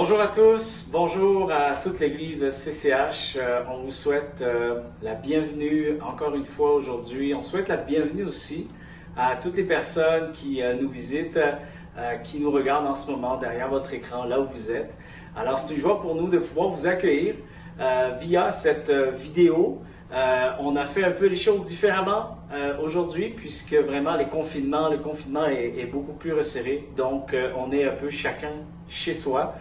Bonjour à tous, bonjour à toute l'Église CCH. On vous souhaite la bienvenue encore une fois aujourd'hui. On souhaite la bienvenue aussi à toutes les personnes qui nous visitent, qui nous regardent en ce moment derrière votre écran, là où vous êtes. Alors c'est une joie pour nous de pouvoir vous accueillir via cette vidéo. On a fait un peu les choses différemment aujourd'hui puisque vraiment le confinement est beaucoup plus resserré. Donc on est un peu chacun chez soi.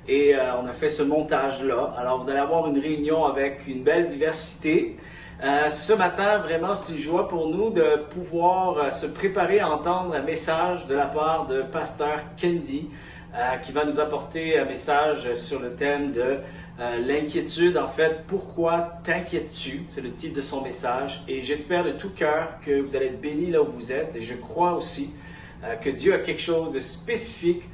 Et on a fait ce montage-là. Alors, vous allez avoir une réunion avec une belle diversité. Ce matin, vraiment, c'est une joie pour nous de pouvoir se préparer à entendre un message de la part de Pasteur Kendi, qui va nous apporter un message sur le thème de l'inquiétude. En fait, pourquoi t'inquiètes-tu? C'est le titre de son message. Et j'espère de tout cœur que vous allez être bénis là où vous êtes. Et je crois aussi que Dieu a quelque chose de spécifique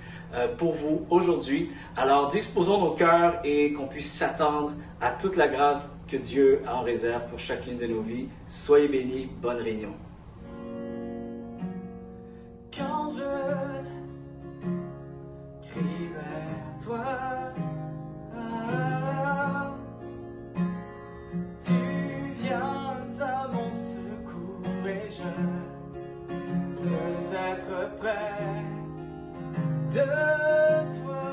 pour vous aujourd'hui. Alors disposons nos cœurs et qu'on puisse s'attendre à toute la grâce que Dieu a en réserve pour chacune de nos vies. Soyez bénis, bonne réunion. Quand je crie vers toi, tu viens à mon secours et je veux être prêt de toi.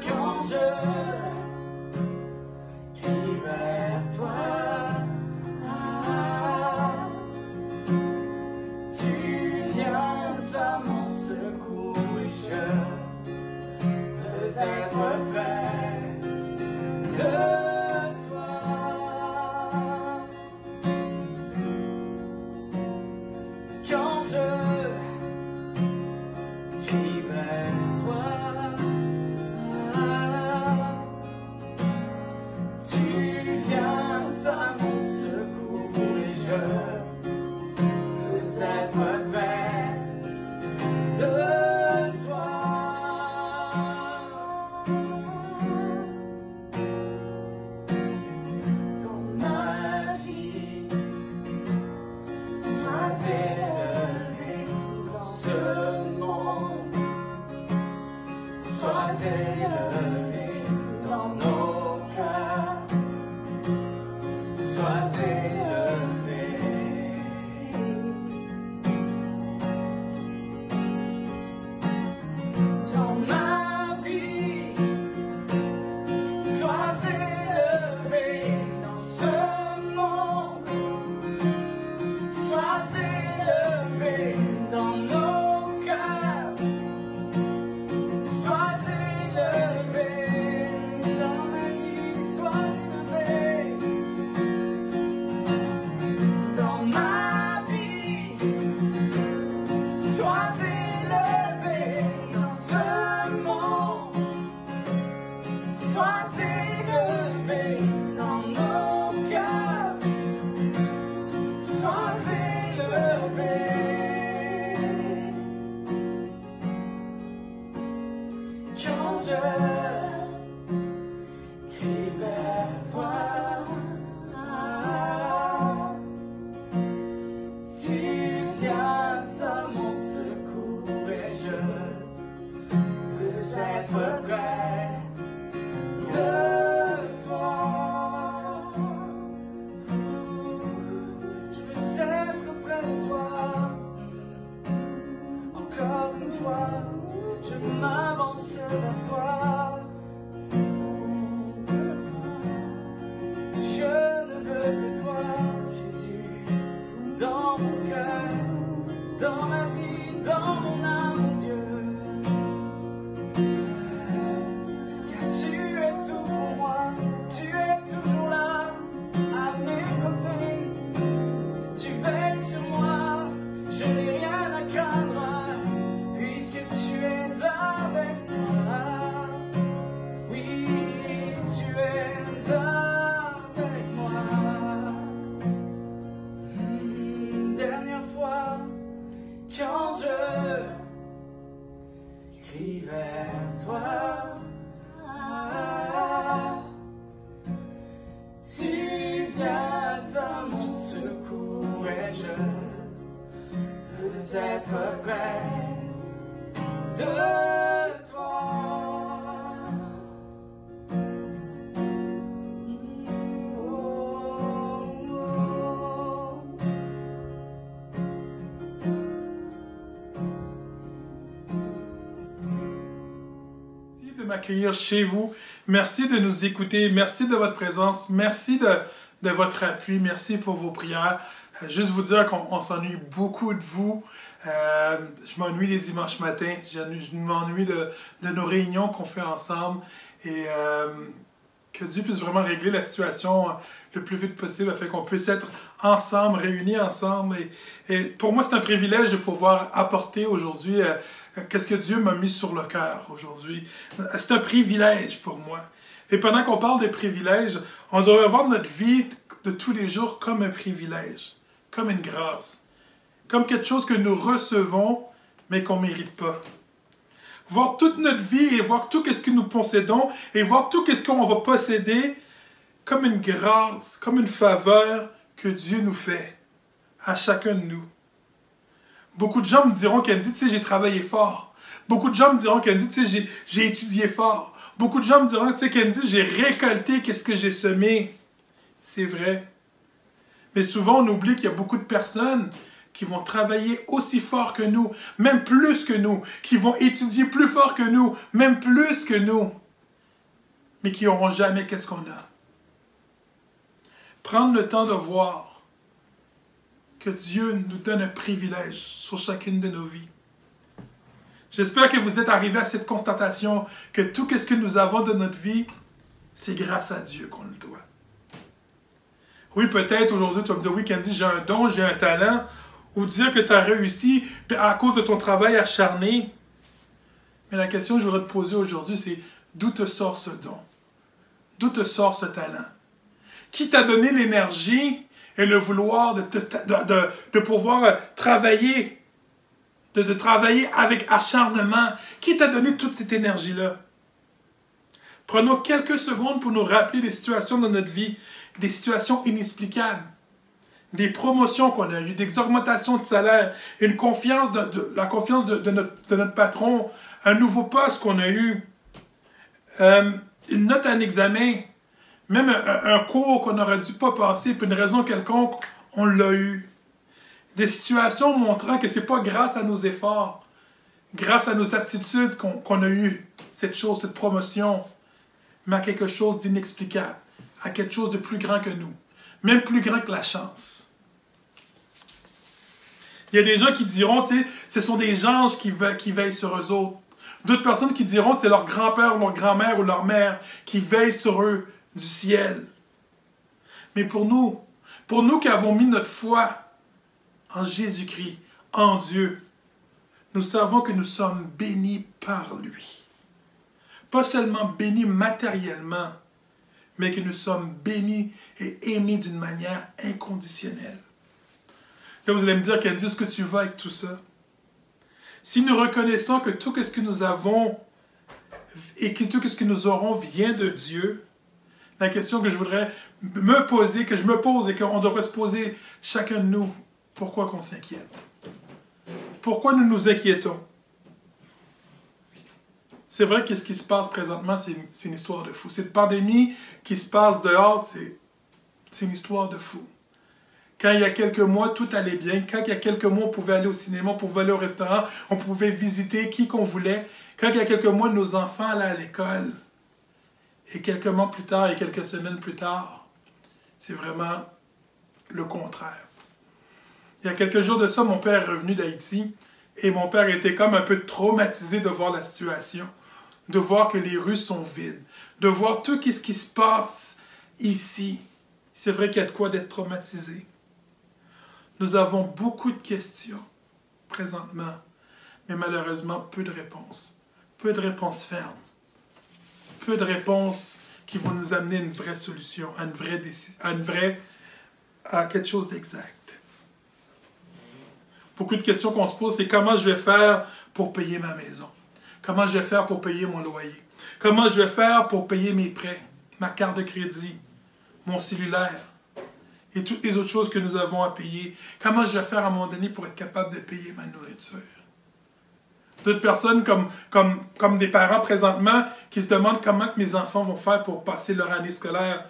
Quand je crie vers toi, tu viens à mon secours et je veux être près de toi. Quand je crie vers toi, tu viens à mon secours et je veux être près de toi. Dans ma vie, sois élevé dans ce monde, sois élevé dans nos cœurs, sois élevé. Dans ma vie, sois élevé dans ce monde, sois élevé dans nos cœurs, sois élevé dans ma vie, sois élevé dans ma vie, sois élevé dans ce monde, sois élevé. être près de toi. Merci de m'accueillir chez vous. Merci de nous écouter. Merci de votre présence. Merci de votre appui. Merci pour vos prières. Juste vous dire qu'on s'ennuie beaucoup de vous. Je m'ennuie des dimanches matins. Je m'ennuie de nos réunions qu'on fait ensemble. Et que Dieu puisse vraiment régler la situation le plus vite possible afin qu'on puisse être ensemble, réunis ensemble. Et pour moi, c'est un privilège de pouvoir apporter aujourd'hui qu'est-ce que Dieu m'a mis sur le cœur aujourd'hui. C'est un privilège pour moi. Et pendant qu'on parle de privilèges, on doit voir notre vie de tous les jours comme un privilège, comme une grâce, comme quelque chose que nous recevons, mais qu'on ne mérite pas. Voir toute notre vie et voir tout ce que nous possédons et voir tout ce qu'on va posséder comme une grâce, comme une faveur que Dieu nous fait à chacun de nous. Beaucoup de gens me diront qu'Andy, tu sais, j'ai travaillé fort. Beaucoup de gens me diront qu'Andy, tu sais, j'ai étudié fort. Beaucoup de gens me diront, tu sais, qu'Andy, j'ai récolté qu'est-ce que j'ai semé. C'est vrai. Mais souvent, on oublie qu'il y a beaucoup de personnes qui vont travailler aussi fort que nous, même plus que nous, qui vont étudier plus fort que nous, même plus que nous, mais qui n'auront jamais qu'est-ce qu'on a. Prendre le temps de voir que Dieu nous donne un privilège sur chacune de nos vies. J'espère que vous êtes arrivés à cette constatation que tout ce que nous avons de notre vie, c'est grâce à Dieu qu'on le doit. Oui, peut-être aujourd'hui, tu vas me dire, oui, Candy, j'ai un don, j'ai un talent, ou dire que tu as réussi à cause de ton travail acharné. Mais la question que je voudrais te poser aujourd'hui, c'est d'où te sort ce don? D'où te sort ce talent? Qui t'a donné l'énergie et le vouloir de pouvoir travailler, de travailler avec acharnement? Qui t'a donné toute cette énergie-là? Prenons quelques secondes pour nous rappeler des situations de notre vie, des situations inexplicables, des promotions qu'on a eues, des augmentations de salaire, une confiance la confiance de notre patron, un nouveau poste qu'on a eu, une note à un examen, même un cours qu'on n'aurait dû pas passer, pour une raison quelconque, on l'a eu. Des situations montrant que ce n'est pas grâce à nos efforts, grâce à nos aptitudes qu'on a eu cette chose, cette promotion, mais à quelque chose d'inexplicable, à quelque chose de plus grand que nous, même plus grand que la chance. Il y a des gens qui diront, tu sais, ce sont des anges qui veillent sur eux autres. D'autres personnes qui diront, c'est leur grand-père, leur grand-mère ou leur mère qui veillent sur eux du ciel. Mais pour nous qui avons mis notre foi en Jésus-Christ, en Dieu, nous savons que nous sommes bénis par lui. Pas seulement bénis matériellement, mais que nous sommes bénis et aimés d'une manière inconditionnelle. Là, vous allez me dire, Candy, est-ce que tu vas avec tout ça? Si nous reconnaissons que tout ce que nous avons et que tout ce que nous aurons vient de Dieu, la question que je voudrais me poser, que je me pose et qu'on devrait se poser chacun de nous, pourquoi qu'on s'inquiète? Pourquoi nous nous inquiétons? C'est vrai que ce qui se passe présentement, c'est une histoire de fou. Cette pandémie qui se passe dehors, c'est une histoire de fou. Quand il y a quelques mois, tout allait bien. Quand il y a quelques mois, on pouvait aller au cinéma, on pouvait aller au restaurant, on pouvait visiter qui qu'on voulait. Quand il y a quelques mois, nos enfants allaient à l'école. Et quelques mois plus tard et quelques semaines plus tard, c'est vraiment le contraire. Il y a quelques jours de ça, mon père est revenu d'Haïti et mon père était comme un peu traumatisé de voir la situation, de voir que les rues sont vides, de voir tout ce qui se passe ici. C'est vrai qu'il y a de quoi d'être traumatisé. Nous avons beaucoup de questions présentement, mais malheureusement peu de réponses. Peu de réponses fermes. Peu de réponses qui vont nous amener à une vraie solution, à quelque chose d'exact. Beaucoup de questions qu'on se pose, c'est comment je vais faire pour payer ma maison? Comment je vais faire pour payer mon loyer? Comment je vais faire pour payer mes prêts, ma carte de crédit, mon cellulaire? et toutes les autres choses que nous avons à payer. Comment je vais faire à un moment donné pour être capable de payer ma nourriture? D'autres personnes comme des parents présentement qui se demandent comment que mes enfants vont faire pour passer leur année scolaire.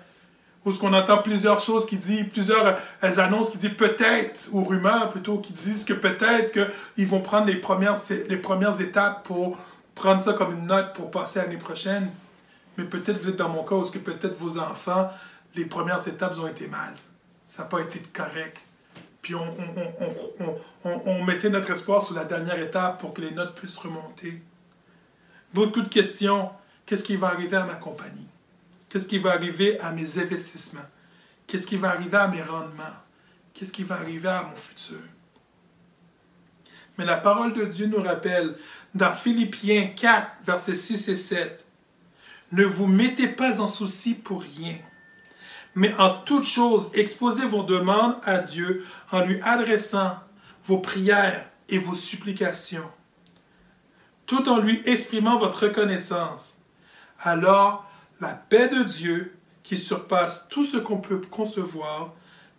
Ou ce qu'on entend plusieurs choses qui disent, plusieurs annonces qui disent peut-être, ou rumeurs plutôt, qui disent que peut-être qu'ils vont prendre les premières étapes pour prendre ça comme une note pour passer l'année prochaine. Mais peut-être vous êtes dans mon cas où que peut-être vos enfants, les premières étapes ont été mal. Ça n'a pas été correct. Puis on mettait notre espoir sur la dernière étape pour que les notes puissent remonter. Beaucoup de questions. Qu'est-ce qui va arriver à ma compagnie? Qu'est-ce qui va arriver à mes investissements? Qu'est-ce qui va arriver à mes rendements? Qu'est-ce qui va arriver à mon futur? Mais la parole de Dieu nous rappelle dans Philippiens 4, versets 6 et 7, « Ne vous mettez pas en souci pour rien, mais en toute chose, exposez vos demandes à Dieu en lui adressant vos prières et vos supplications, tout en lui exprimant votre reconnaissance. Alors, la paix de Dieu, qui surpasse tout ce qu'on peut concevoir,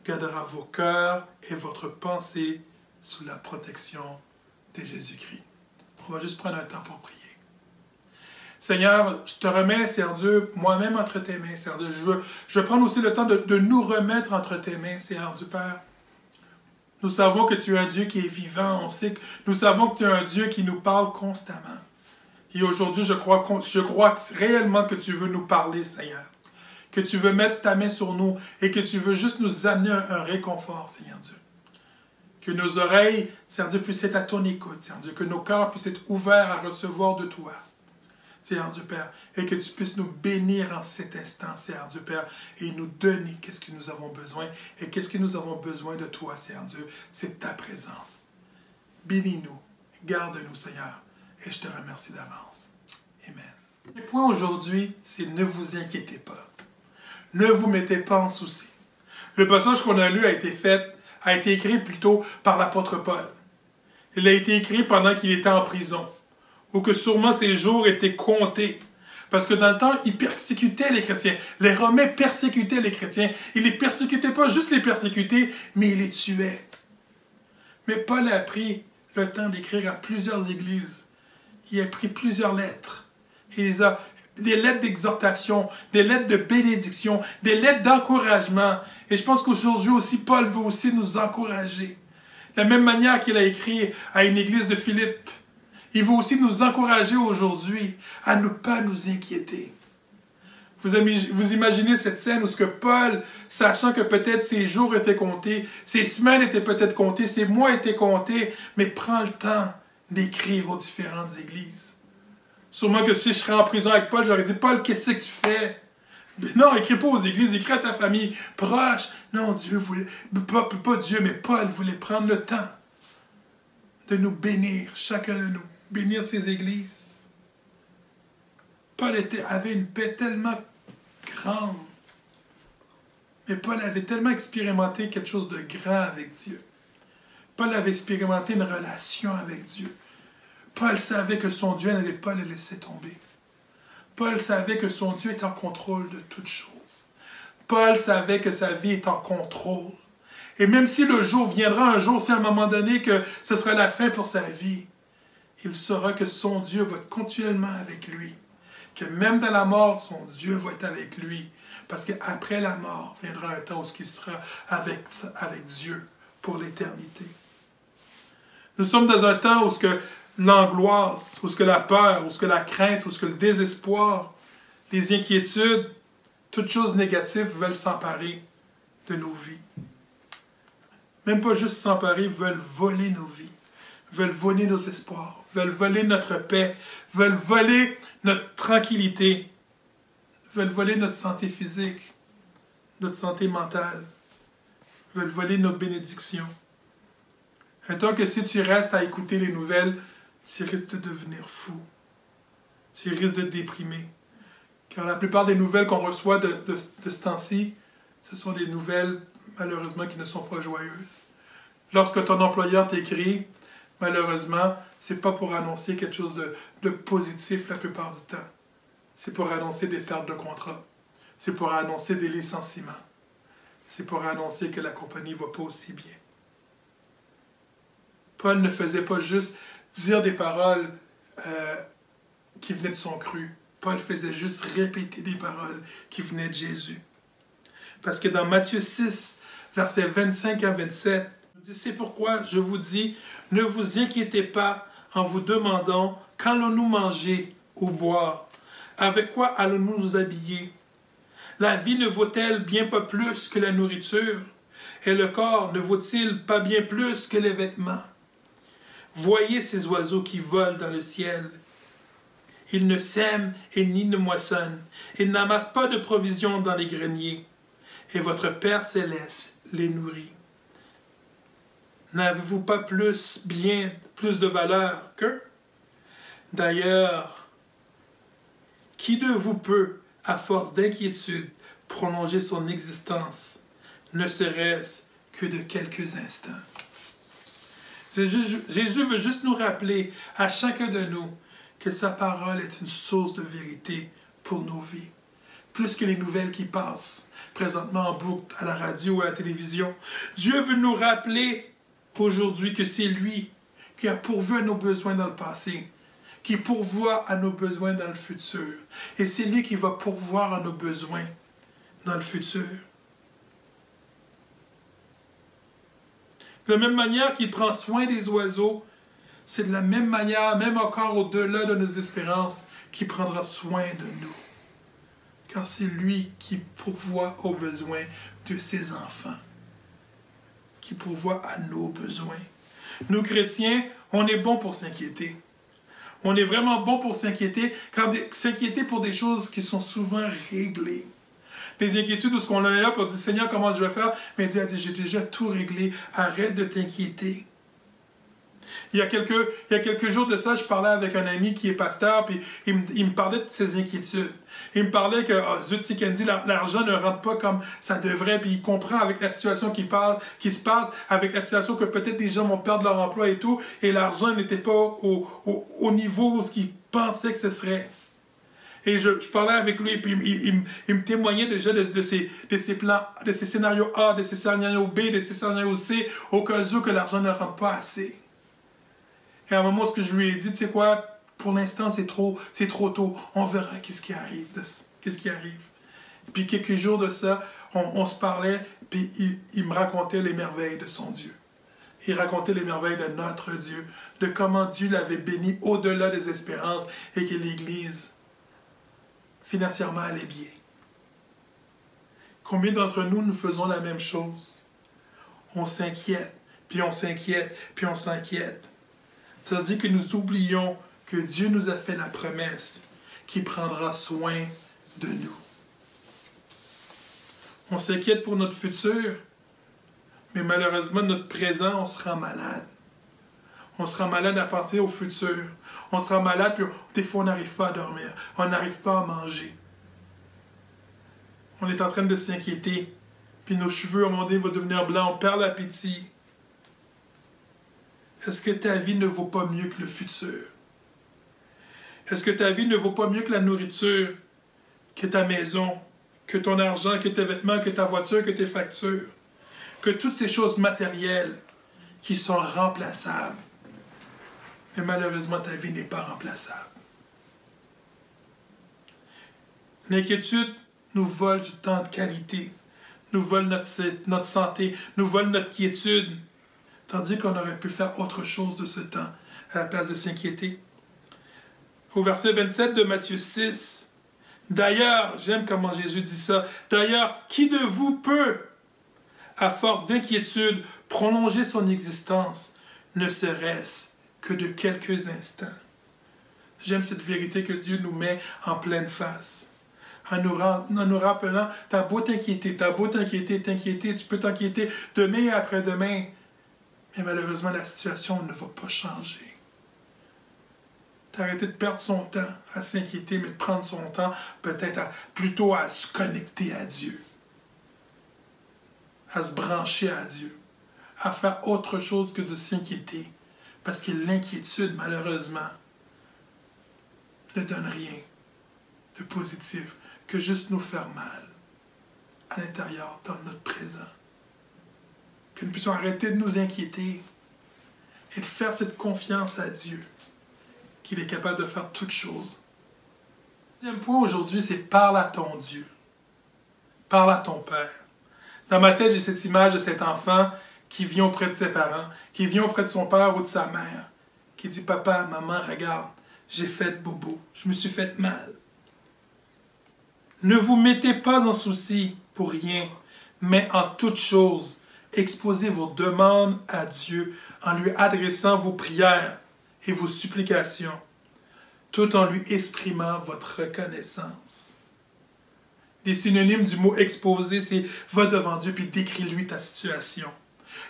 gardera vos cœurs et votre pensée sous la protection de Jésus-Christ. » On va juste prendre un temps pour prier. Seigneur, je te remets, Seigneur Dieu, moi-même entre tes mains, Seigneur Dieu. Je veux prendre aussi le temps de nous remettre entre tes mains, Seigneur Dieu Père. Nous savons que tu es un Dieu qui est vivant. Nous savons que tu es un Dieu qui nous parle constamment. Et aujourd'hui, je crois réellement que tu veux nous parler, Seigneur. Que tu veux mettre ta main sur nous et que tu veux juste nous amener un réconfort, Seigneur Dieu. Que nos oreilles, Seigneur Dieu, puissent être à ton écoute, Seigneur Dieu. Que nos cœurs puissent être ouverts à recevoir de toi, Seigneur Dieu Père. Et que tu puisses nous bénir en cet instant, Seigneur Dieu Père. Et nous donner qu'est-ce que nous avons besoin. Et qu'est-ce que nous avons besoin de toi, Seigneur Dieu. C'est ta présence. Bénis-nous. Garde-nous, Seigneur. Et je te remercie d'avance. Amen. Le point aujourd'hui, c'est ne vous inquiétez pas. Ne vous mettez pas en souci. Le passage qu'on a lu a été écrit plutôt par l'apôtre Paul. Il a été écrit pendant qu'il était en prison, ou que sûrement ses jours étaient comptés. Parce que dans le temps, il persécutait les chrétiens. Les Romains persécutaient les chrétiens. Il les persécutait pas juste les persécuter, mais il les tuait. Mais Paul a pris le temps d'écrire à plusieurs églises. Il a pris plusieurs lettres. Des lettres d'exhortation, des lettres de bénédiction, des lettres d'encouragement. Et je pense qu'aujourd'hui aussi, Paul veut aussi nous encourager. De la même manière qu'il a écrit à une église de Philippe, il veut aussi nous encourager aujourd'hui à ne pas nous inquiéter. Vous imaginez cette scène où ce que Paul, sachant que peut-être ses jours étaient comptés, ses semaines étaient peut-être comptées, ses mois étaient comptés, mais prend le temps d'écrire aux différentes églises. Sûrement que si je serais en prison avec Paul, j'aurais dit « Paul, qu'est-ce que tu fais? » Non, écris pas aux églises, écris à ta famille proche. Non, Dieu voulait, pas Dieu, mais Paul voulait prendre le temps de nous bénir, chacun de nous, bénir ses églises. Paul avait une paix tellement grande, mais Paul avait tellement expérimenté quelque chose de grand avec Dieu. Paul avait expérimenté une relation avec Dieu. Paul savait que son Dieu n'allait pas le laisser tomber. Paul savait que son Dieu est en contrôle de toutes choses. Paul savait que sa vie est en contrôle. Et même si le jour viendra un jour, si à un moment donné que ce sera la fin pour sa vie, il saura que son Dieu va être continuellement avec lui. Que même dans la mort, son Dieu va être avec lui. Parce qu'après la mort, viendra un temps où il sera avec Dieu pour l'éternité. Nous sommes dans un temps où l'angoisse, où la peur, où la crainte, où le désespoir, les inquiétudes, toutes choses négatives veulent s'emparer de nos vies. Même pas juste s'emparer, veulent voler nos vies, veulent voler nos espoirs, veulent voler notre paix, veulent voler notre tranquillité, veulent voler notre santé physique, notre santé mentale, veulent voler nos bénédictions. Un temps que si tu restes à écouter les nouvelles, tu risques de devenir fou. Tu risques de te déprimer. Car la plupart des nouvelles qu'on reçoit de ce temps-ci, ce sont des nouvelles, malheureusement, qui ne sont pas joyeuses. Lorsque ton employeur t'écrit, malheureusement, ce n'est pas pour annoncer quelque chose de positif la plupart du temps. C'est pour annoncer des pertes de contrat. C'est pour annoncer des licenciements. c'est pour annoncer que la compagnie ne va pas aussi bien. Paul ne faisait pas juste dire des paroles qui venaient de son cru. Paul faisait juste répéter des paroles qui venaient de Jésus. Parce que dans Matthieu 6, versets 25 à 27, il dit, c'est pourquoi je vous dis, ne vous inquiétez pas en vous demandant qu'allons-nous manger ou boire, avec quoi allons-nous nous habiller. La vie ne vaut-elle bien pas plus que la nourriture, et le corps ne vaut-il pas bien plus que les vêtements? Voyez ces oiseaux qui volent dans le ciel. Ils ne sèment et ni ne moissonnent. Ils n'amassent pas de provisions dans les greniers. Et votre Père céleste les nourrit. N'avez-vous pas plus de valeur qu'eux? D'ailleurs, qui de vous peut, à force d'inquiétude, prolonger son existence, ne serait-ce que de quelques instants? Jésus veut juste nous rappeler à chacun de nous que sa parole est une source de vérité pour nos vies. Plus que les nouvelles qui passent présentement en boucle à la radio ou à la télévision. Dieu veut nous rappeler aujourd'hui que c'est lui qui a pourvu à nos besoins dans le passé, qui pourvoit à nos besoins dans le futur. Et c'est lui qui va pourvoir à nos besoins dans le futur. De la même manière qu'il prend soin des oiseaux, c'est de la même manière, même encore au-delà de nos espérances, qu'il prendra soin de nous. Car c'est lui qui pourvoit aux besoins de ses enfants, qui pourvoit à nos besoins. Nous, chrétiens, on est bons pour s'inquiéter. On est vraiment bons pour s'inquiéter pour des choses qui sont souvent réglées. Des inquiétudes où ce qu'on est là pour dire, Seigneur, comment je vais faire? Mais Dieu a dit, j'ai déjà tout réglé. Arrête de t'inquiéter. Il y a quelques jours de ça, je parlais avec un ami qui est pasteur, puis il me parlait de ses inquiétudes. Il me parlait que, zut, si Candy, l'argent ne rentre pas comme ça devrait, puis il comprend avec la situation qui se passe, avec la situation que peut-être des gens vont perdre leur emploi et tout, et l'argent n'était pas au niveau où ce qu'il pensait que ce serait. Et je parlais avec lui, et puis il me témoignait déjà de ses plans, de ses scénarios A, de ses scénarios B, de ses scénarios C, au cas où que l'argent ne rentre pas assez. Et à un moment, ce que je lui ai dit, tu sais quoi, pour l'instant, c'est trop tôt. On verra qu'est-ce qui arrive. Puis quelques jours de ça, on se parlait, puis il me racontait les merveilles de son Dieu. Il racontait les merveilles de notre Dieu, de comment Dieu l'avait béni au-delà des espérances et que l'Église, financièrement, allait bien. Combien d'entre nous faisons la même chose? On s'inquiète, puis on s'inquiète, puis on s'inquiète. Ça veut dire que nous oublions que Dieu nous a fait la promesse qu'il prendra soin de nous. On s'inquiète pour notre futur, mais malheureusement, notre présent, on sera malade. On sera malade à penser au futur. On sera malade, puis des fois, on n'arrive pas à dormir. On n'arrive pas à manger. On est en train de s'inquiéter, puis nos cheveux, à un moment donné, vont devenir blancs. On perd l'appétit. Est-ce que ta vie ne vaut pas mieux que le futur? Est-ce que ta vie ne vaut pas mieux que la nourriture, que ta maison, que ton argent, que tes vêtements, que ta voiture, que tes factures? Que toutes ces choses matérielles qui sont remplaçables. Mais malheureusement, ta vie n'est pas remplaçable. L'inquiétude nous vole du temps de qualité, nous vole notre santé, nous vole notre quiétude. Tandis qu'on aurait pu faire autre chose de ce temps, à la place de s'inquiéter. Au verset 27 de Matthieu 6, d'ailleurs, j'aime comment Jésus dit ça, d'ailleurs, qui de vous peut, à force d'inquiétude, prolonger son existence, ne serait-ce que de quelques instants? J'aime cette vérité que Dieu nous met en pleine face. En nous rappelant, t'as beau t'inquiéter, tu peux t'inquiéter demain et après-demain, mais malheureusement, la situation ne va pas changer. D'arrêter de perdre son temps à s'inquiéter, mais de prendre son temps peut-être plutôt à se connecter à Dieu, à se brancher à Dieu, à faire autre chose que de s'inquiéter. Parce que l'inquiétude, malheureusement, ne donne rien de positif que juste nous faire mal à l'intérieur, dans notre présence. présent. Que nous puissions arrêter de nous inquiéter et de faire cette confiance à Dieu, qu'il est capable de faire toutes choses. Le deuxième point aujourd'hui, c'est parle à ton Dieu. Parle à ton Père. Dans ma tête, j'ai cette image de cet enfant qui vient auprès de ses parents, qui vient auprès de son père ou de sa mère, qui dit « Papa, maman, regarde, j'ai fait bobo, je me suis fait mal. » Ne vous mettez pas en souci pour rien, mais en toute chose, exposez vos demandes à Dieu en lui adressant vos prières et vos supplications, tout en lui exprimant votre reconnaissance. Les synonymes du mot exposer, c'est va devant Dieu puis décris-lui ta situation.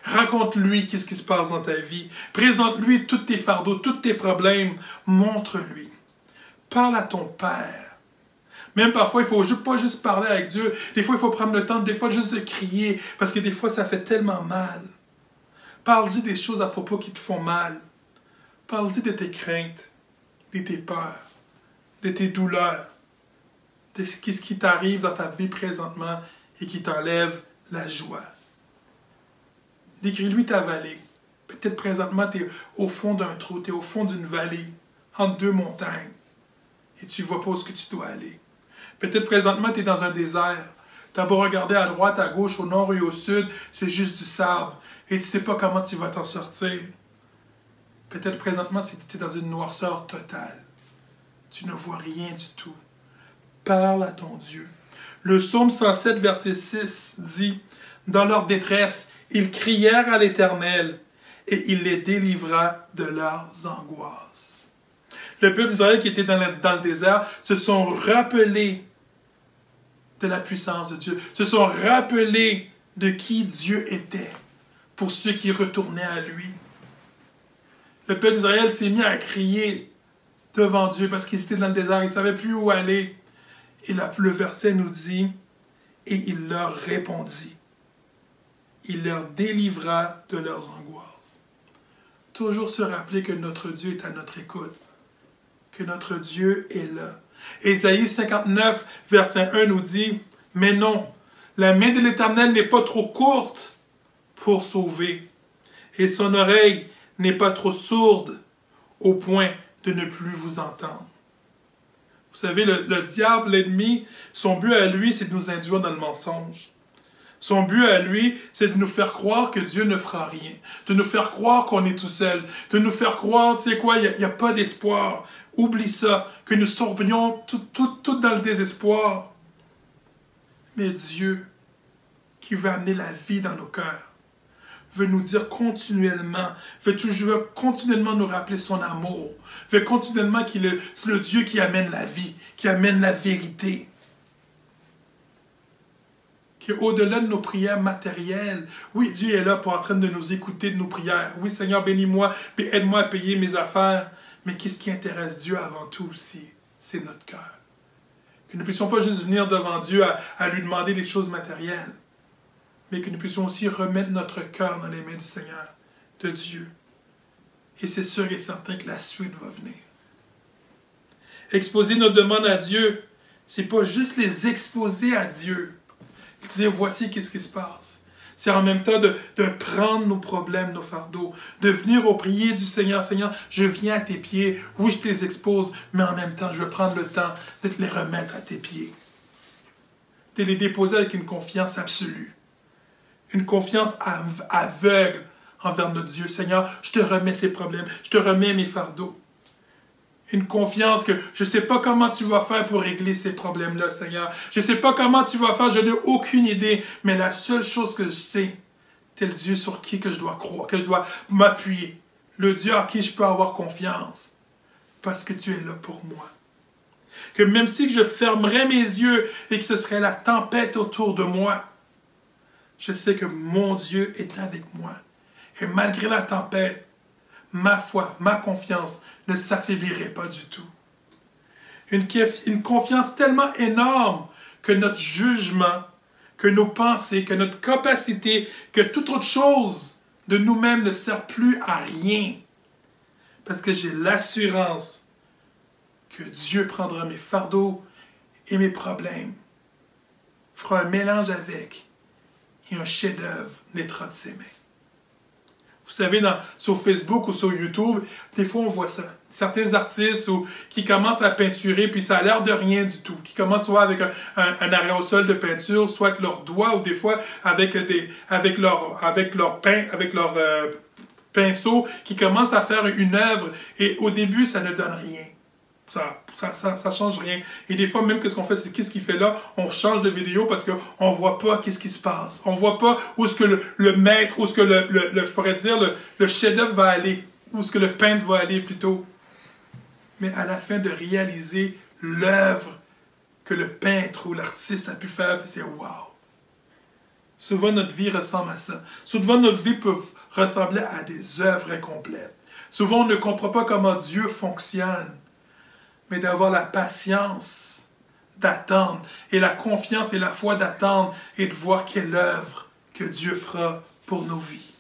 Raconte-lui qu'est-ce qui se passe dans ta vie. Présente-lui tous tes fardeaux, tous tes problèmes. Montre-lui. Parle à ton Père. Même parfois, il ne faut pas juste parler avec Dieu. Des fois, il faut prendre le temps, des fois, juste de crier, parce que des fois, ça fait tellement mal. Parle-lui des choses à propos qui te font mal. Parle-lui de tes craintes, de tes peurs, de tes douleurs, de ce qui t'arrive dans ta vie présentement et qui t'enlève la joie. Décris-lui ta vallée. Peut-être présentement, tu es au fond d'un trou, tu es au fond d'une vallée, entre deux montagnes, et tu ne vois pas où tu dois aller. Peut-être présentement, tu es dans un désert. Tu as beau regarder à droite, à gauche, au nord et au sud, c'est juste du sable, et tu ne sais pas comment tu vas t'en sortir. Peut-être présentement, tu es dans une noirceur totale. Tu ne vois rien du tout. Parle à ton Dieu. Le psaume 107, verset 6 dit « Dans leur détresse, ils crièrent à l'Éternel, et il les délivra de leurs angoisses. » Le peuple d'Israël qui était dans le désert se sont rappelés de la puissance de Dieu, se sont rappelés de qui Dieu était pour ceux qui retournaient à lui. Le peuple d'Israël s'est mis à crier devant Dieu parce qu'ils étaient dans le désert, ils ne savaient plus où aller. Et le verset nous dit « Et il leur répondit. Il leur délivra de leurs angoisses. » Toujours se rappeler que notre Dieu est à notre écoute, que notre Dieu est là. Ésaïe 59, verset 1 nous dit « Mais non, la main de l'Éternel n'est pas trop courte pour sauver, et son oreille n'est pas trop sourde au point de ne plus vous entendre. » Vous savez, le diable, l'ennemi, son but à lui, c'est de nous induire dans le mensonge. Son but à lui, c'est de nous faire croire que Dieu ne fera rien, de nous faire croire qu'on est tout seul, de nous faire croire, tu sais quoi, il n'y a pas d'espoir. Oublie ça, que nous sombions tout dans le désespoir. Mais Dieu, qui veut amener la vie dans nos cœurs, veut nous dire continuellement, veut continuellement nous rappeler son amour, veut continuellement qu'il est le Dieu qui amène la vie, qui amène la vérité. Qu'au-delà de nos prières matérielles, oui, Dieu est là pour en train de nous écouter de nos prières. Oui, Seigneur, bénis-moi, mais aide-moi à payer mes affaires. Mais qu'est-ce qui intéresse Dieu avant tout aussi? C'est notre cœur. Que nous ne puissions pas juste venir devant Dieu à lui demander des choses matérielles, mais que nous puissions aussi remettre notre cœur dans les mains du Seigneur, de Dieu. Et c'est sûr et certain que la suite va venir. Exposer nos demandes à Dieu, c'est pas juste les exposer à Dieu. Dire voici qu'est-ce qui se passe. C'est en même temps de prendre nos problèmes, nos fardeaux, de venir au prier du Seigneur. Seigneur, je viens à tes pieds. Oui, je te les expose, mais en même temps, je vais prendre le temps de te les remettre à tes pieds. De les déposer avec une confiance absolue. Une confiance aveugle envers notre Dieu. Seigneur, je te remets ces problèmes, je te remets mes fardeaux. Une confiance que je ne sais pas comment tu vas faire pour régler ces problèmes-là, Seigneur. Je ne sais pas comment tu vas faire, je n'ai aucune idée. Mais la seule chose que je sais, c'est le Dieu sur qui que je dois croire, que je dois m'appuyer. Le Dieu à qui je peux avoir confiance. Parce que tu es là pour moi. Que même si je fermerais mes yeux et que ce serait la tempête autour de moi, je sais que mon Dieu est avec moi. Et malgré la tempête, ma foi, ma confiance ne s'affaiblirait pas du tout. Une confiance tellement énorme que notre jugement, que nos pensées, que notre capacité, que toute autre chose de nous-mêmes ne sert plus à rien. Parce que j'ai l'assurance que Dieu prendra mes fardeaux et mes problèmes, fera un mélange avec, et un chef-d'œuvre naîtra de ses mains. Vous savez, sur Facebook ou sur YouTube, des fois on voit ça. Certains artistes qui commencent à peinturer, puis ça a l'air de rien du tout. Qui commencent soit avec un aérosol de peinture, soit avec leurs doigts, ou des fois avec leur pinceau, qui commencent à faire une œuvre, et au début, ça ne donne rien. Ça change rien. Et des fois, même, qu'est-ce qu'on fait, c'est qu'est-ce qu'il fait là? On change de vidéo parce qu'on ne voit pas qu'est-ce qui se passe. On ne voit pas où est-ce que le maître, où est-ce que je pourrais dire, le chef-d'œuvre va aller. Où est-ce que le peintre va aller plutôt. Mais à la fin de réaliser l'œuvre que le peintre ou l'artiste a pu faire, c'est wow. Souvent, notre vie ressemble à ça. Souvent, notre vie peut ressembler à des œuvres incomplètes. Souvent, on ne comprend pas comment Dieu fonctionne. Mais d'avoir la patience d'attendre et la confiance et la foi d'attendre et de voir quelle œuvre que Dieu fera pour nos vies.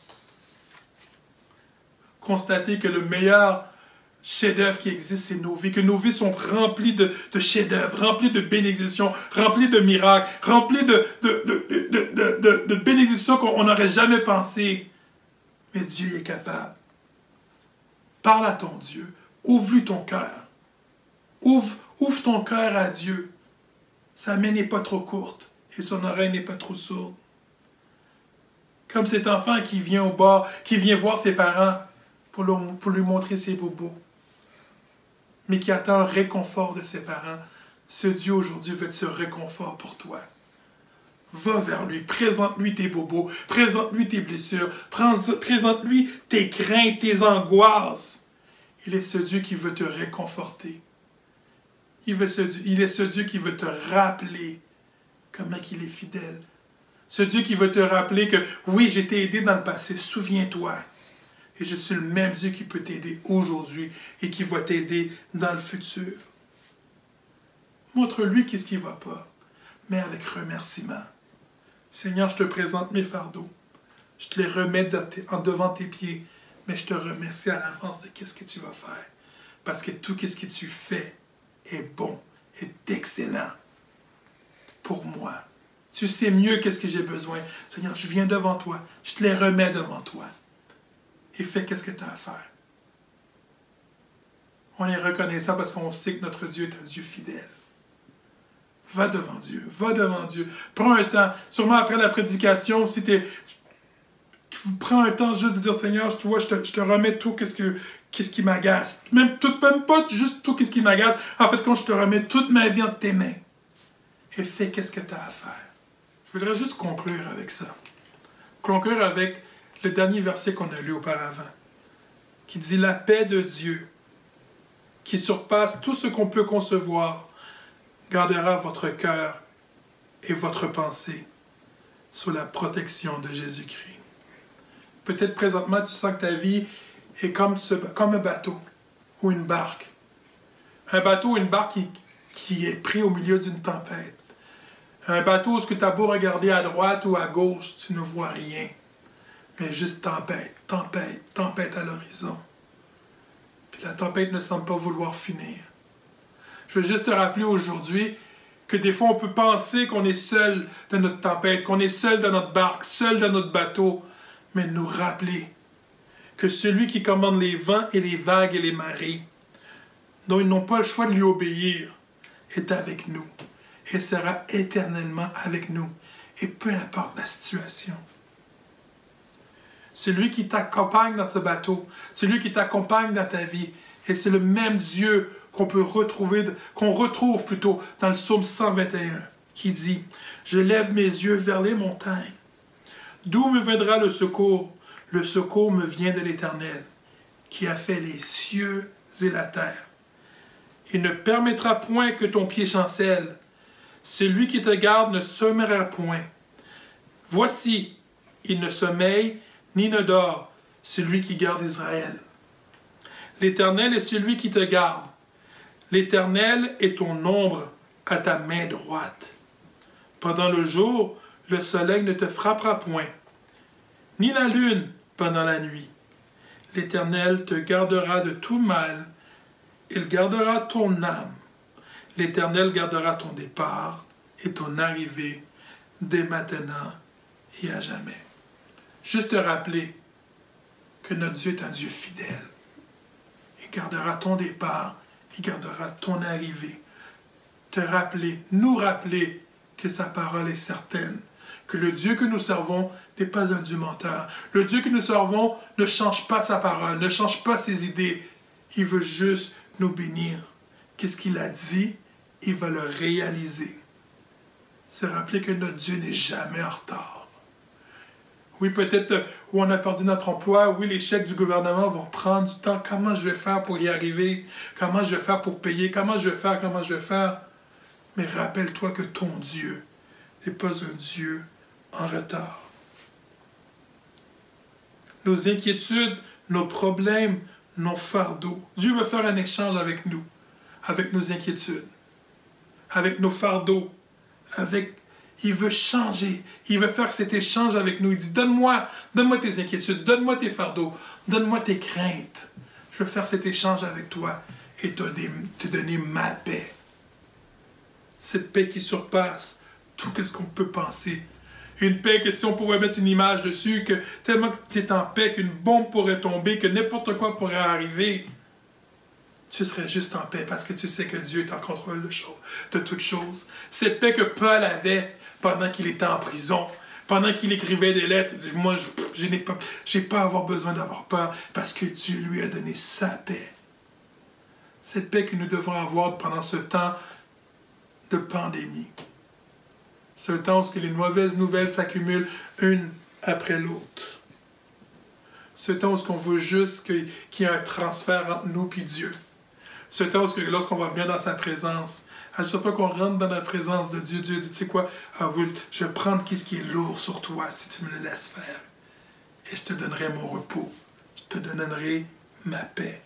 Constatez que le meilleur chef-d'œuvre qui existe, c'est nos vies, que nos vies sont remplies de chefs-d'œuvre, remplies de bénédictions, remplies de miracles, remplies de bénédictions qu'on n'aurait jamais pensé. Mais Dieu est capable. Parle à ton Dieu, ouvre-lui ton cœur. Ouvre ton cœur à Dieu. Sa main n'est pas trop courte et son oreille n'est pas trop sourde. Comme cet enfant qui vient au bar, qui vient voir ses parents pour lui montrer ses bobos, mais qui attend un réconfort de ses parents. Ce Dieu aujourd'hui veut être ce réconfort pour toi. Va vers lui, présente-lui tes bobos, présente-lui tes blessures, présente-lui tes craintes, tes angoisses. Il est ce Dieu qui veut te réconforter. Il est ce Dieu qui veut te rappeler comment il est fidèle. Ce Dieu qui veut te rappeler que oui, j'ai été aidé dans le passé, souviens-toi. Et je suis le même Dieu qui peut t'aider aujourd'hui et qui va t'aider dans le futur. Montre-lui qu'est-ce qui ne va pas, mais avec remerciement. Seigneur, je te présente mes fardeaux. Je te les remets devant tes pieds, mais je te remercie à l'avance de qu'est-ce que tu vas faire. Parce que tout ce que tu fais est bon, est excellent pour moi. Tu sais mieux qu'est-ce que j'ai besoin. Seigneur, je viens devant toi. Je te les remets devant toi. Et fais qu'est-ce que tu as à faire. On est reconnaissant parce qu'on sait que notre Dieu est un Dieu fidèle. Va devant Dieu. Va devant Dieu. Prends un temps. Sûrement après la prédication, si tu prends un temps juste de dire, Seigneur, tu vois, je te remets tout qu'est-ce qui m'agace. Même pas juste tout qu'est-ce qui m'agace. En fait, quand je te remets toute ma vie entre tes mains. Et fais qu'est-ce que tu as à faire. Je voudrais juste conclure avec ça. Conclure avec le dernier verset qu'on a lu auparavant. Qui dit, la paix de Dieu, qui surpasse tout ce qu'on peut concevoir, gardera votre cœur et votre pensée sous la protection de Jésus-Christ. Peut-être présentement, tu sens que ta vie est comme un bateau ou une barque. Un bateau ou une barque qui est pris au milieu d'une tempête. Un bateau où tu as beau regarder à droite ou à gauche, tu ne vois rien. Mais juste tempête, tempête, tempête à l'horizon. Puis la tempête ne semble pas vouloir finir. Je veux juste te rappeler aujourd'hui que des fois on peut penser qu'on est seul dans notre tempête, qu'on est seul dans notre barque, seul dans notre bateau, mais nous rappeler que celui qui commande les vents et les vagues et les marées, dont ils n'ont pas le choix de lui obéir, est avec nous et sera éternellement avec nous, et peu importe la situation. Celui qui t'accompagne dans ce bateau, celui qui t'accompagne dans ta vie, et c'est le même Dieu qu'on retrouve plutôt dans le psaume 121, qui dit « Je lève mes yeux vers les montagnes. D'où me viendra le secours? Le secours me vient de l'Éternel, qui a fait les cieux et la terre. Il ne permettra point que ton pied chancelle. Celui qui te garde ne sommeillera point. Voici, il ne sommeille ni ne dort, celui qui garde Israël. L'Éternel est celui qui te garde. L'Éternel est ton ombre à ta main droite. Pendant le jour, le soleil ne te frappera point, ni la lune pendant la nuit. L'Éternel te gardera de tout mal. Il gardera ton âme. L'Éternel gardera ton départ et ton arrivée dès maintenant et à jamais. Juste te rappeler que notre Dieu est un Dieu fidèle. Il gardera ton départ, il gardera ton arrivée. Te rappeler, nous rappeler que sa parole est certaine, que le Dieu que nous servons n'est pas un Dieu menteur. Le Dieu que nous servons ne change pas sa parole, ne change pas ses idées. Il veut juste nous bénir. Qu'est-ce qu'il a dit? Il va le réaliser. Se rappeler que notre Dieu n'est jamais en retard. Oui, peut-être où on a perdu notre emploi, oui, les chèques du gouvernement vont prendre du temps. Comment je vais faire pour y arriver? Comment je vais faire pour payer? Comment je vais faire? Mais rappelle-toi que ton Dieu n'est pas un Dieu en retard. Nos inquiétudes, nos problèmes, nos fardeaux. Dieu veut faire un échange avec nous, avec nos inquiétudes, avec nos fardeaux, il veut changer. Il veut faire cet échange avec nous. Il dit, donne-moi tes inquiétudes, donne-moi tes fardeaux, donne-moi tes craintes. Je veux faire cet échange avec toi et te donner ma paix. Cette paix qui surpasse tout ce qu'on peut penser. Une paix que si on pouvait mettre une image dessus, que tellement que tu es en paix qu'une bombe pourrait tomber, que n'importe quoi pourrait arriver, tu serais juste en paix parce que tu sais que Dieu est en contrôle de toutes choses. Cette paix que Paul avait pendant qu'il était en prison, pendant qu'il écrivait des lettres, il dit, moi, je n'ai pas à avoir besoin d'avoir peur parce que Dieu lui a donné sa paix. Cette paix que nous devons avoir pendant ce temps de pandémie. Ce temps où les mauvaises nouvelles s'accumulent une après l'autre. Ce temps où on veut juste qu'il y ait un transfert entre nous et Dieu. Ce temps où lorsqu'on va venir dans sa présence, à chaque fois qu'on rentre dans la présence de Dieu, Dieu dit, tu sais quoi, je vais prendre ce qui est lourd sur toi si tu me le laisses faire. Et je te donnerai mon repos. Je te donnerai ma paix.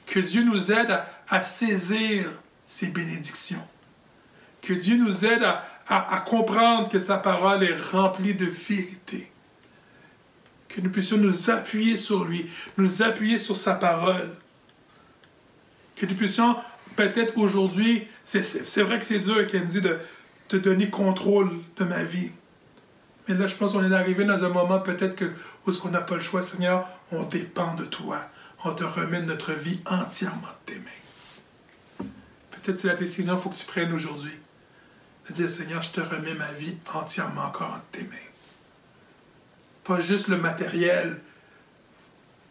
Que Dieu nous aide à saisir ses bénédictions. Que Dieu nous aide à comprendre que sa parole est remplie de vérité. Que nous puissions nous appuyer sur lui, nous appuyer sur sa parole. Que nous puissions, peut-être aujourd'hui, c'est vrai que c'est dur, Kenzie, de te donner contrôle de ma vie. Mais là, je pense qu'on est arrivé dans un moment peut-être où on n'a pas le choix, Seigneur, on dépend de toi. On te remet notre vie entièrement de tes mains. Peut-être c'est la décision qu'il faut que tu prennes aujourd'hui. De dire, Seigneur, je te remets ma vie entièrement encore entre tes mains. Pas juste le matériel,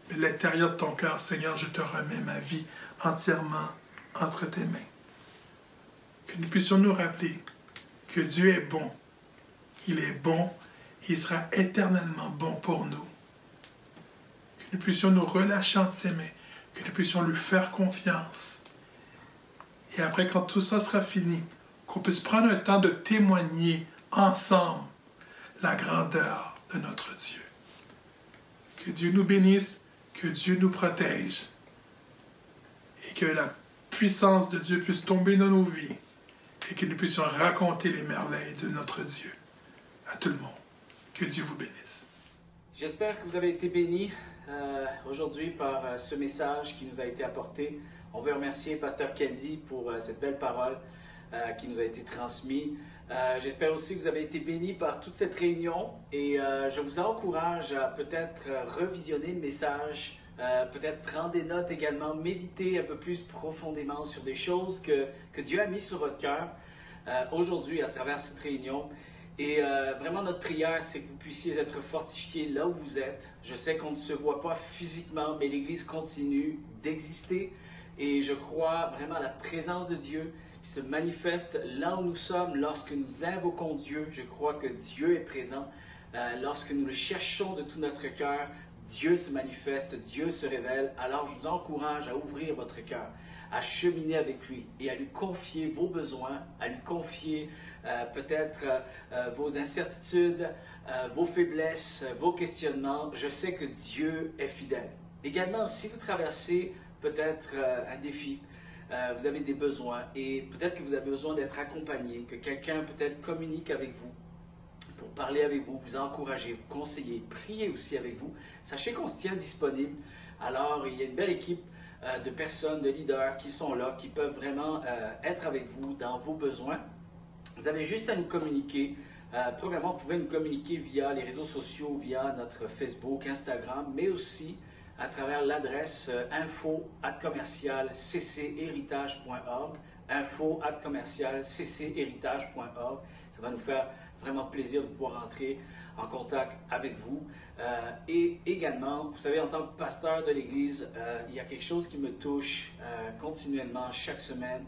mais l'intérieur de ton cœur, Seigneur, je te remets ma vie entièrement entre tes mains. Que nous puissions nous rappeler que Dieu est bon. Il est bon, il sera éternellement bon pour nous. Que nous puissions nous relâcher entre ses mains, que nous puissions lui faire confiance. Et après, quand tout ça sera fini, qu'on puisse prendre un temps de témoigner ensemble la grandeur de notre Dieu. Que Dieu nous bénisse, que Dieu nous protège et que la puissance de Dieu puisse tomber dans nos vies et que nous puissions raconter les merveilles de notre Dieu à tout le monde. Que Dieu vous bénisse. J'espère que vous avez été bénis aujourd'hui par ce message qui nous a été apporté. On veut remercier Pasteur Candy pour cette belle parole qui nous a été transmise. J'espère aussi que vous avez été bénis par toute cette réunion et je vous encourage à peut-être revisionner le message, peut-être prendre des notes également, méditer un peu plus profondément sur des choses que Dieu a mis sur votre cœur aujourd'hui à travers cette réunion. Et vraiment, notre prière, c'est que vous puissiez être fortifiés là où vous êtes. Je sais qu'on ne se voit pas physiquement, mais l'Église continue d'exister. Et je crois vraiment à la présence de Dieu qui se manifeste là où nous sommes lorsque nous invoquons Dieu. Je crois que Dieu est présent. Lorsque nous le cherchons de tout notre cœur, Dieu se manifeste, Dieu se révèle. Alors, je vous encourage à ouvrir votre cœur, à cheminer avec lui et à lui confier vos besoins, à lui confier peut-être vos incertitudes, vos faiblesses, vos questionnements. Je sais que Dieu est fidèle. Également, si vous traversez peut-être un défi, vous avez des besoins et peut-être que vous avez besoin d'être accompagné, que quelqu'un peut-être communique avec vous pour parler avec vous, vous encourager, vous conseiller, prier aussi avec vous. Sachez qu'on se tient disponible. Alors, il y a une belle équipe de personnes, de leaders qui sont là, qui peuvent vraiment être avec vous dans vos besoins. Vous avez juste à nous communiquer Premièrement, vous pouvez nous communiquer via les réseaux sociaux, via notre Facebook, Instagram, mais aussi à travers l'adresse info@commercial-cchéritage.org, info@commercial-cchéritage.org. Ça va nous faire vraiment plaisir de pouvoir entrer en contact avec vous. Et également, vous savez, en tant que pasteur de l'Église, il y a quelque chose qui me touche continuellement chaque semaine.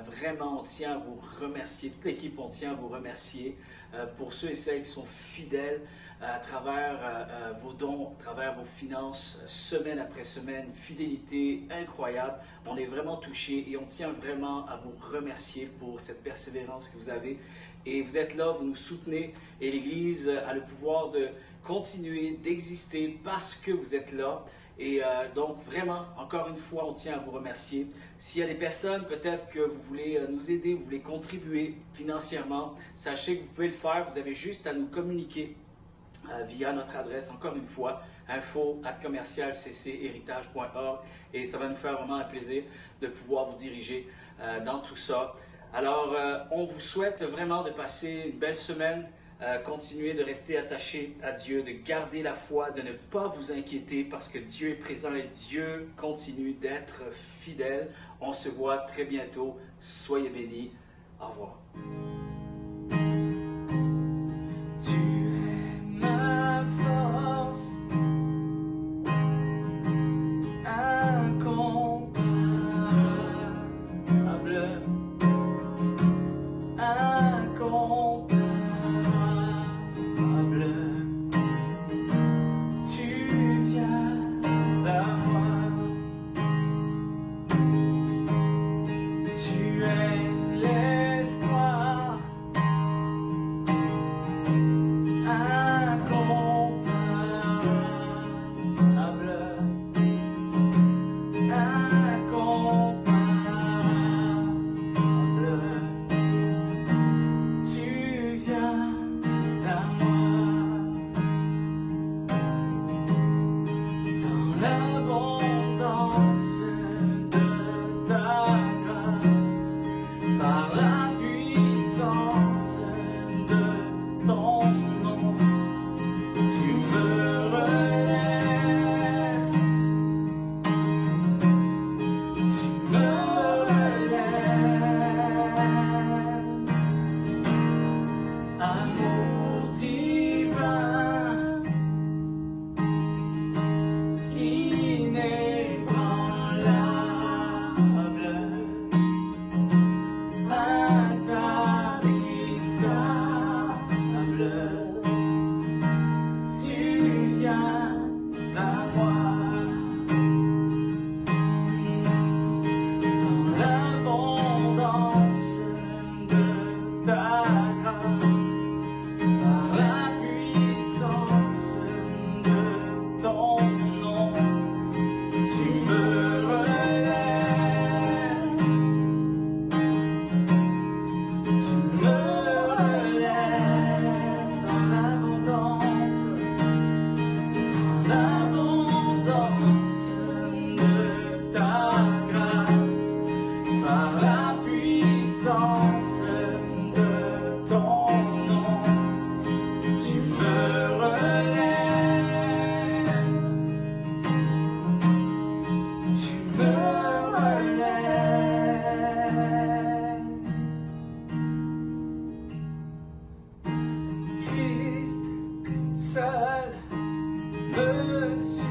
Vraiment, on tient à vous remercier. Toute l'équipe, on tient à vous remercier pour ceux et celles qui sont fidèles à travers vos dons, à travers vos finances, semaine après semaine, fidélité incroyable. On est vraiment touchés et on tient vraiment à vous remercier pour cette persévérance que vous avez. Et vous êtes là, vous nous soutenez et l'Église a le pouvoir de continuer d'exister parce que vous êtes là. Et donc vraiment, encore une fois, on tient à vous remercier. S'il y a des personnes, peut-être que vous voulez nous aider, vous voulez contribuer financièrement, sachez que vous pouvez le faire. Vous avez juste à nous communiquer via notre adresse, encore une fois, info@commercial-cchéritage.org, et ça va nous faire vraiment un plaisir de pouvoir vous diriger dans tout ça. Alors, on vous souhaite vraiment de passer une belle semaine. Continuez de rester attaché à Dieu, de garder la foi, de ne pas vous inquiéter parce que Dieu est présent et Dieu continue d'être fidèle. On se voit très bientôt. Soyez bénis. Au revoir. Tu es ma force incomparable. Christ seul me suffit.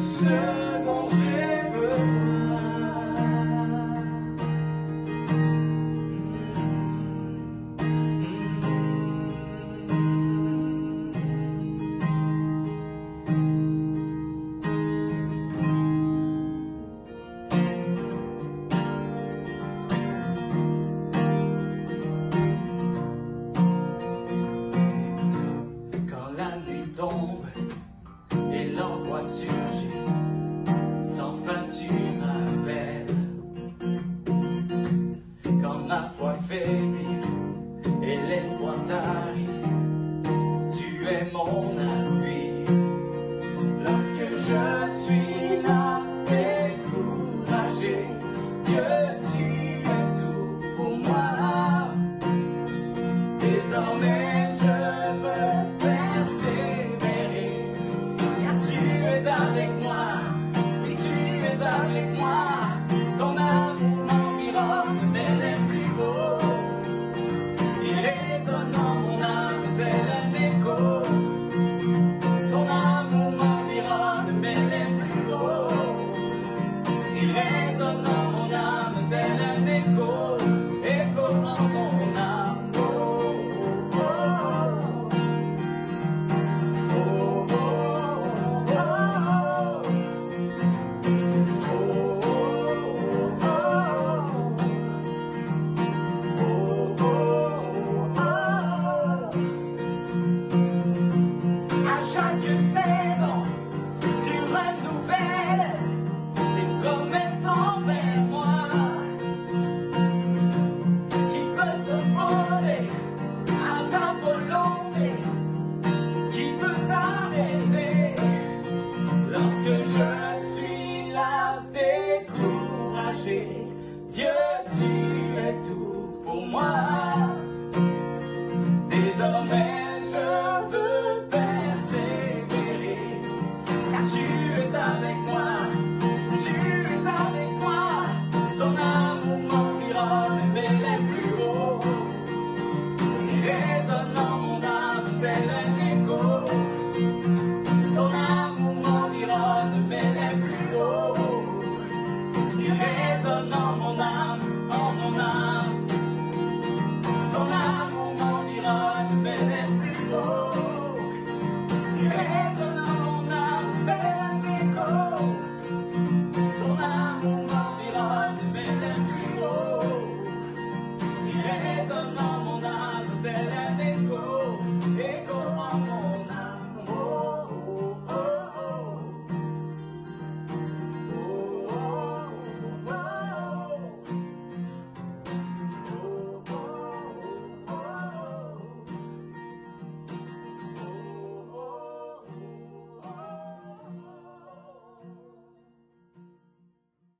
ce dont j'ai besoin. Quand la nuit tombe et l'angoisse surgit, sans fin tu m'appelles. Quand ma foi faiblit et l'espoir tarit, tu es mon appui. Lorsque je suis là, découragé, Dieu, tu es tout pour moi. Désormais je veux persévérer, car tu es avec moi, et tu es avec moi. Ton amour m'environne, mais les plus beaux, il résonne dans mon âme tel un écho. Ton amour m'environne, mais les plus beaux, il résonne dans mon âme tel un écho, écho dans mon âme. Dieu, tu es tout pour moi.